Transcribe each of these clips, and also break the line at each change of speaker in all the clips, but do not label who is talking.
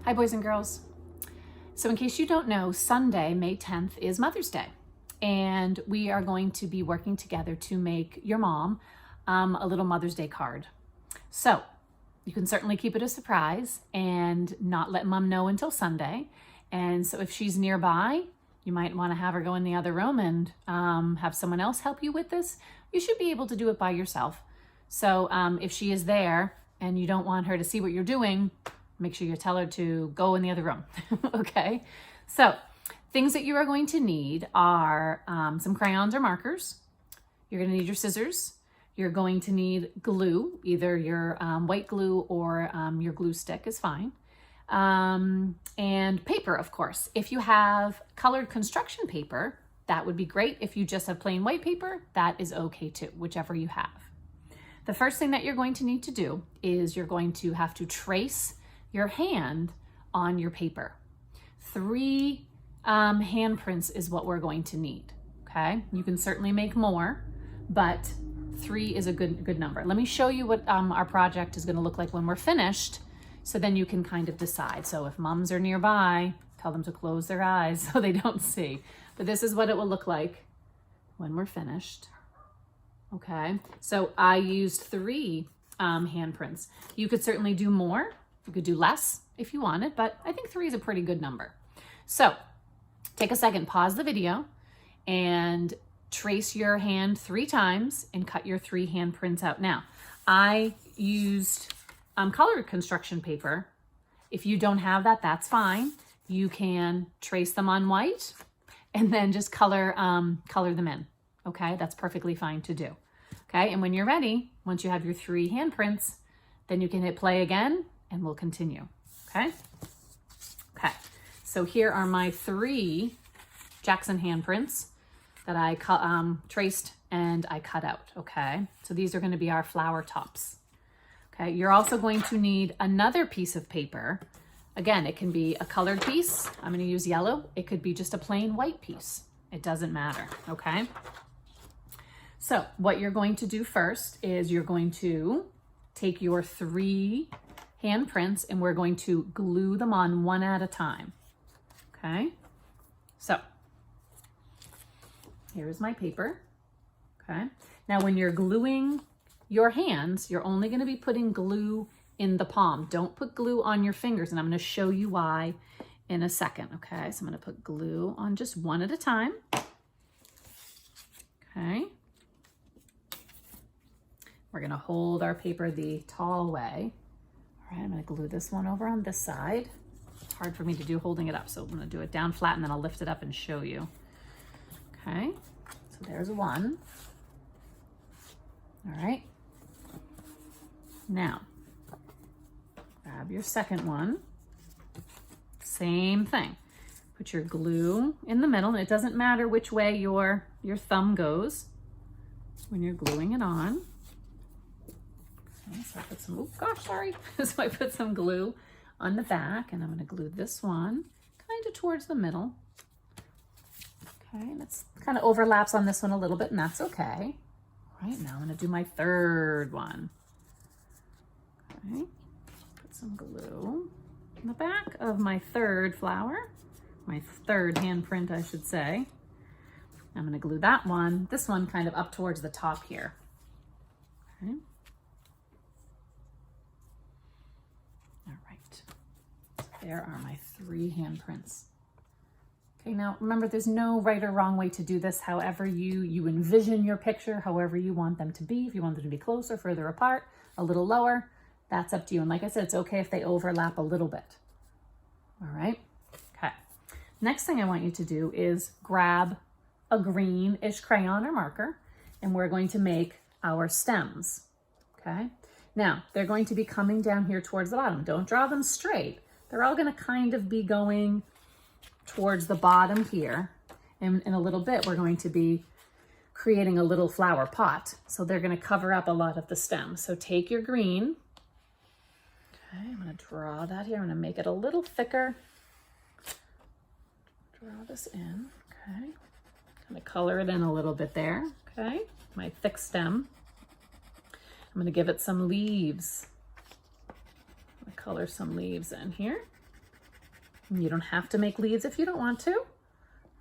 Hi, boys and girls. So in case you don't know, Sunday, May 10th is Mother's Day. And we are going to be working together to make your mom a little Mother's Day card. So you can certainly keep it a surprise and not let mom know until Sunday. And so if she's nearby, you might want to have her go in the other room and have someone else help you with this. You should be able to do it by yourself. So if she is there and you don't want her to see what you're doing, make sure you tell her to go in the other room. Okay, so things that you are going to need are some crayons or markers. You're going to need your scissors. You're going to need glue, either your white glue or your glue stick is fine. And paper, of course. If you have colored construction paper, that would be great. If you just have plain white paper, that is okay too, whichever you have. The first thing that you're going to need to do is you're going to have to trace your hand on your paper. 3 handprints is what we're going to need, okay? You can certainly make more, but 3 is a good number. Let me show you what our project is gonna look like when we're finished, so then you can kind of decide. So if moms are nearby, tell them to close their eyes so they don't see. But this is what it will look like when we're finished, okay? So I used 3 handprints. You could certainly do more. You could do less if you wanted, but I think 3 is a pretty good number. So take a second, pause the video, and trace your hand 3 times and cut your 3 handprints out. Now, I used colored construction paper. If you don't have that, that's fine. You can trace them on white and then just color them in. Okay, that's perfectly fine to do. Okay, and when you're ready, once you have your 3 handprints, then you can hit play again and we'll continue. Okay. Okay. So here are my 3 Jackson handprints that I traced and I cut out. Okay. So these are going to be our flower tops. Okay. You're also going to need another piece of paper. Again, it can be a colored piece. I'm going to use yellow. It could be just a plain white piece. It doesn't matter. Okay. So what you're going to do first is you're going to take your 3 handprints and we're going to glue them on one at a time. Okay. So here's my paper. Okay. Now when you're gluing your hands, you're only going to be putting glue in the palm. Don't put glue on your fingers, and I'm going to show you why in a second. Okay. So I'm going to put glue on just one at a time. Okay. We're going to hold our paper the tall way. All right, I'm going to glue this one over on this side. It's hard for me to do holding it up, so I'm going to do it down flat and then I'll lift it up and show you. Okay, so there's one. All right. Now, grab your second one. Same thing. Put your glue in the middle, and it doesn't matter which way your thumb goes when you're gluing it on. So I put some, oh gosh, sorry. So I put some glue on the back, and I'm going to glue this one kind of towards the middle. Okay, and it's kind of overlaps on this one a little bit, and that's okay. All right, now I'm going to do my 3rd one. Okay, put some glue in the back of my 3rd flower, my 3rd handprint, I should say. I'm going to glue that one, this one kind of up towards the top here. Okay. There are my 3 handprints. Okay, now remember, there's no right or wrong way to do this. However you envision your picture, however you want them to be. If you want them to be closer, further apart, a little lower, that's up to you. And like I said, it's okay if they overlap a little bit. All right, okay. Next thing I want you to do is grab a greenish crayon or marker, and we're going to make our stems, okay? Now, they're going to be coming down here towards the bottom. Don't draw them straight. They're all going to kind of be going towards the bottom here. And in a little bit, we're going to be creating a little flower pot. So they're going to cover up a lot of the stems. So take your green. Okay, I'm going to draw that here. I'm going to make it a little thicker. Draw this in. Okay. Kind of color it in a little bit there. Okay. My thick stem. I'm going to give it some leaves. I'm going to color some leaves in here. You don't have to make leaves if you don't want to. I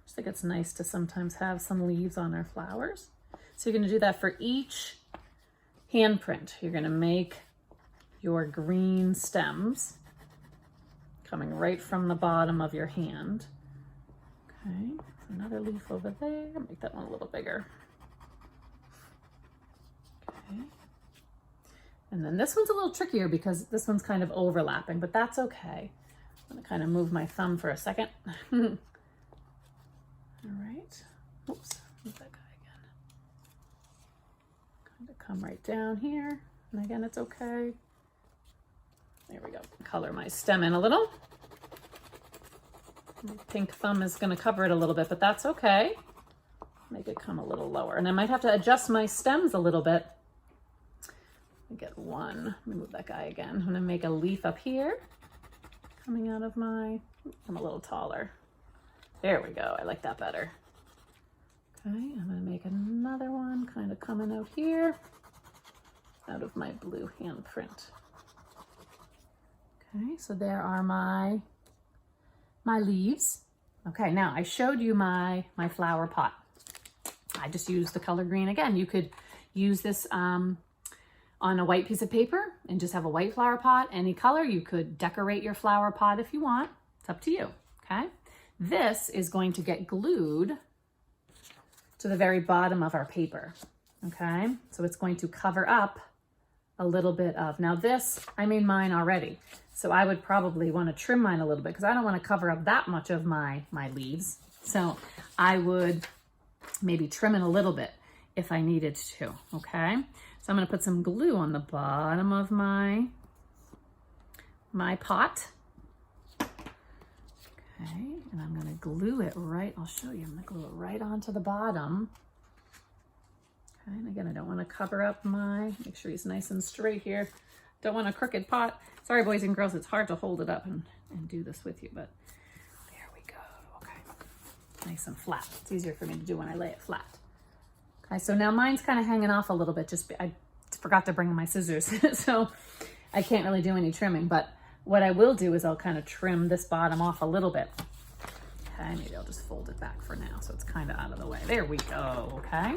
just think it's nice to sometimes have some leaves on our flowers. So you're going to do that for each handprint. You're going to make your green stems coming right from the bottom of your hand. Okay, another leaf over there. Make that one a little bigger. Okay. And then this one's a little trickier because this one's kind of overlapping, but that's okay. I'm going to kind of move my thumb for a second. All right. Oops, move that guy again. Kind of come right down here. And again, it's okay. There we go. Color my stem in a little. My pink thumb is going to cover it a little bit, but that's okay. Make it come a little lower. And I might have to adjust my stems a little bit. Let me get one. Let me move that guy again. I'm going to make a leaf up here. Coming out of my, I'm a little taller. There we go. I like that better. Okay, I'm going to make another one kind of coming out here out of my blue handprint. Okay, so there are my leaves. Okay, now I showed you my flower pot. I just used the color green. Again, you could use this on a white piece of paper and just have a white flower pot, any color. You could decorate your flower pot if you want. It's up to you, okay? This is going to get glued to the very bottom of our paper, okay? So it's going to cover up a little bit of, now this, I made mine already. So I would probably want to trim mine a little bit because I don't want to cover up that much of my leaves. So I would maybe trim it a little bit if I needed to, okay? So I'm going to put some glue on the bottom of my pot. Okay, and I'm going to glue it right, I'll show you, I'm going to glue it right onto the bottom. Okay, and again, I don't want to cover up make sure he's nice and straight here. Don't want a crooked pot. Sorry, boys and girls, it's hard to hold it up and do this with you, but there we go. Okay, nice and flat. It's easier for me to do when I lay it flat. Okay, so now mine's kind of hanging off a little bit. I forgot to bring my scissors, so I can't really do any trimming, but what I will do is I'll kind of trim this bottom off a little bit. Okay, maybe I'll just fold it back for now so it's kind of out of the way. There we go, okay?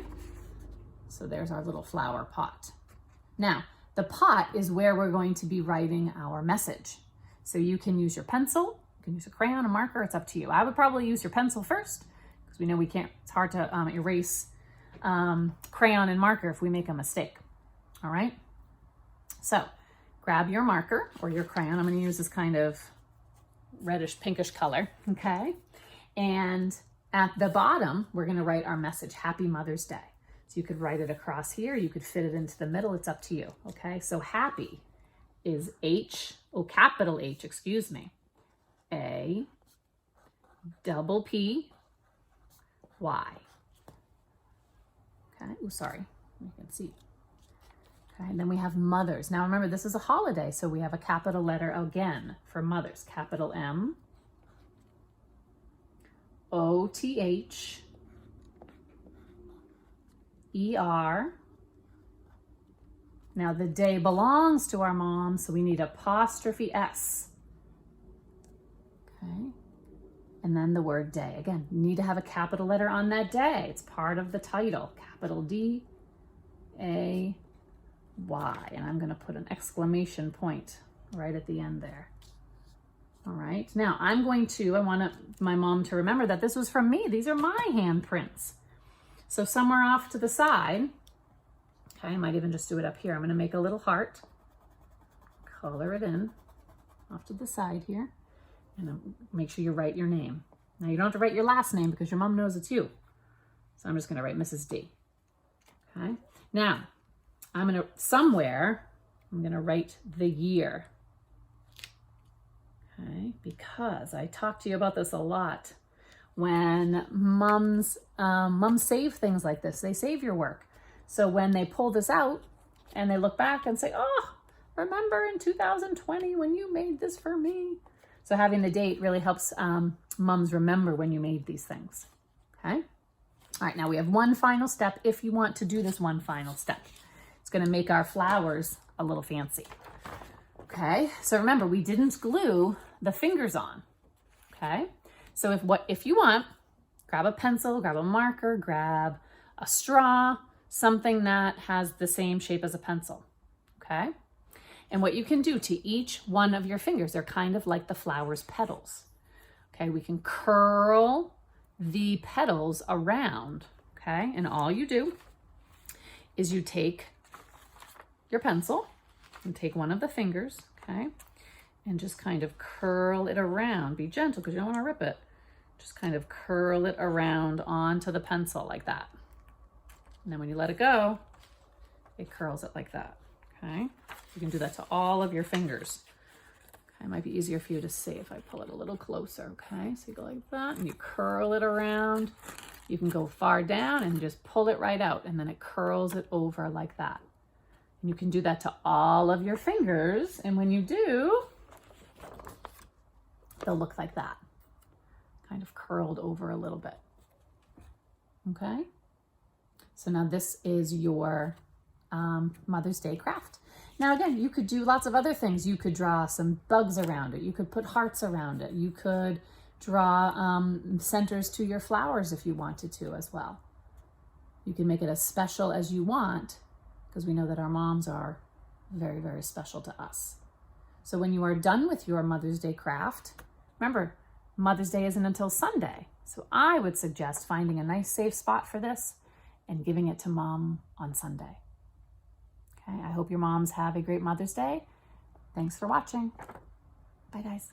So there's our little flower pot. Now, the pot is where we're going to be writing our message. So you can use your pencil, you can use a crayon, a marker, it's up to you. I would probably use your pencil first because we know we can't, it's hard to erase crayon and marker if we make a mistake. All right, so grab your marker or your crayon. I'm going to use this kind of reddish pinkish color, okay? And at the bottom, we're going to write our message, Happy Mother's Day. So you could write it across here, you could fit it into the middle, it's up to you, okay? So happy is capital H, excuse me, A, double P, Y. Okay, oh, sorry, you can see. Okay, and then we have mothers. Now remember, this is a holiday, so we have a capital letter again for mothers. Capital M, O-T-H, E-R. Now the day belongs to our mom, so we need apostrophe S. Okay, and then the word day. Again, you need to have a capital letter on that day. It's part of the title. Capital D, A, Y. And I'm going to put an exclamation point right at the end there. All right. Now I want my mom to remember that this was from me. These are my handprints. So somewhere off to the side, okay, I might even just do it up here. I'm going to make a little heart, color it in off to the side here. And make sure you write your name. Now you don't have to write your last name because your mom knows it's you. So I'm just going to write Mrs. D. Okay. Now I'm going to write the year. Okay. Because I talked to you about this a lot. When moms save things like this, they save your work. So when they pull this out and they look back and say, oh, remember in 2020 when you made this for me? So having the date really helps moms remember when you made these things, okay? All right, now we have one final step if you want to do this one final step. It's gonna make our flowers a little fancy, okay? So remember, we didn't glue the fingers on, okay? So if you want, grab a pencil, grab a marker, grab a straw, something that has the same shape as a pencil, okay? And what you can do to each one of your fingers, they're kind of like the flower's petals, okay? We can curl the petals around, okay? And all you do is you take your pencil and take one of the fingers, okay? And just kind of curl it around. Be gentle because you don't want to rip it. Just kind of curl it around onto the pencil like that. And then when you let it go, it curls it like that, okay? You can do that to all of your fingers. Okay, it might be easier for you to see if I pull it a little closer, okay? So you go like that and you curl it around. You can go far down and just pull it right out and then it curls it over like that. And you can do that to all of your fingers. And when you do, they'll look like that, kind of curled over a little bit, okay? So now this is your Mother's Day craft. Now again, you could do lots of other things. You could draw some bugs around it. You could put hearts around it. You could draw centers to your flowers if you wanted to as well. You can make it as special as you want because we know that our moms are very, very special to us. So when you are done with your Mother's Day craft, remember, Mother's Day isn't until Sunday. So I would suggest finding a nice safe spot for this and giving it to Mom on Sunday. Okay, I hope your moms have a great Mother's Day. Thanks for watching. Bye, guys.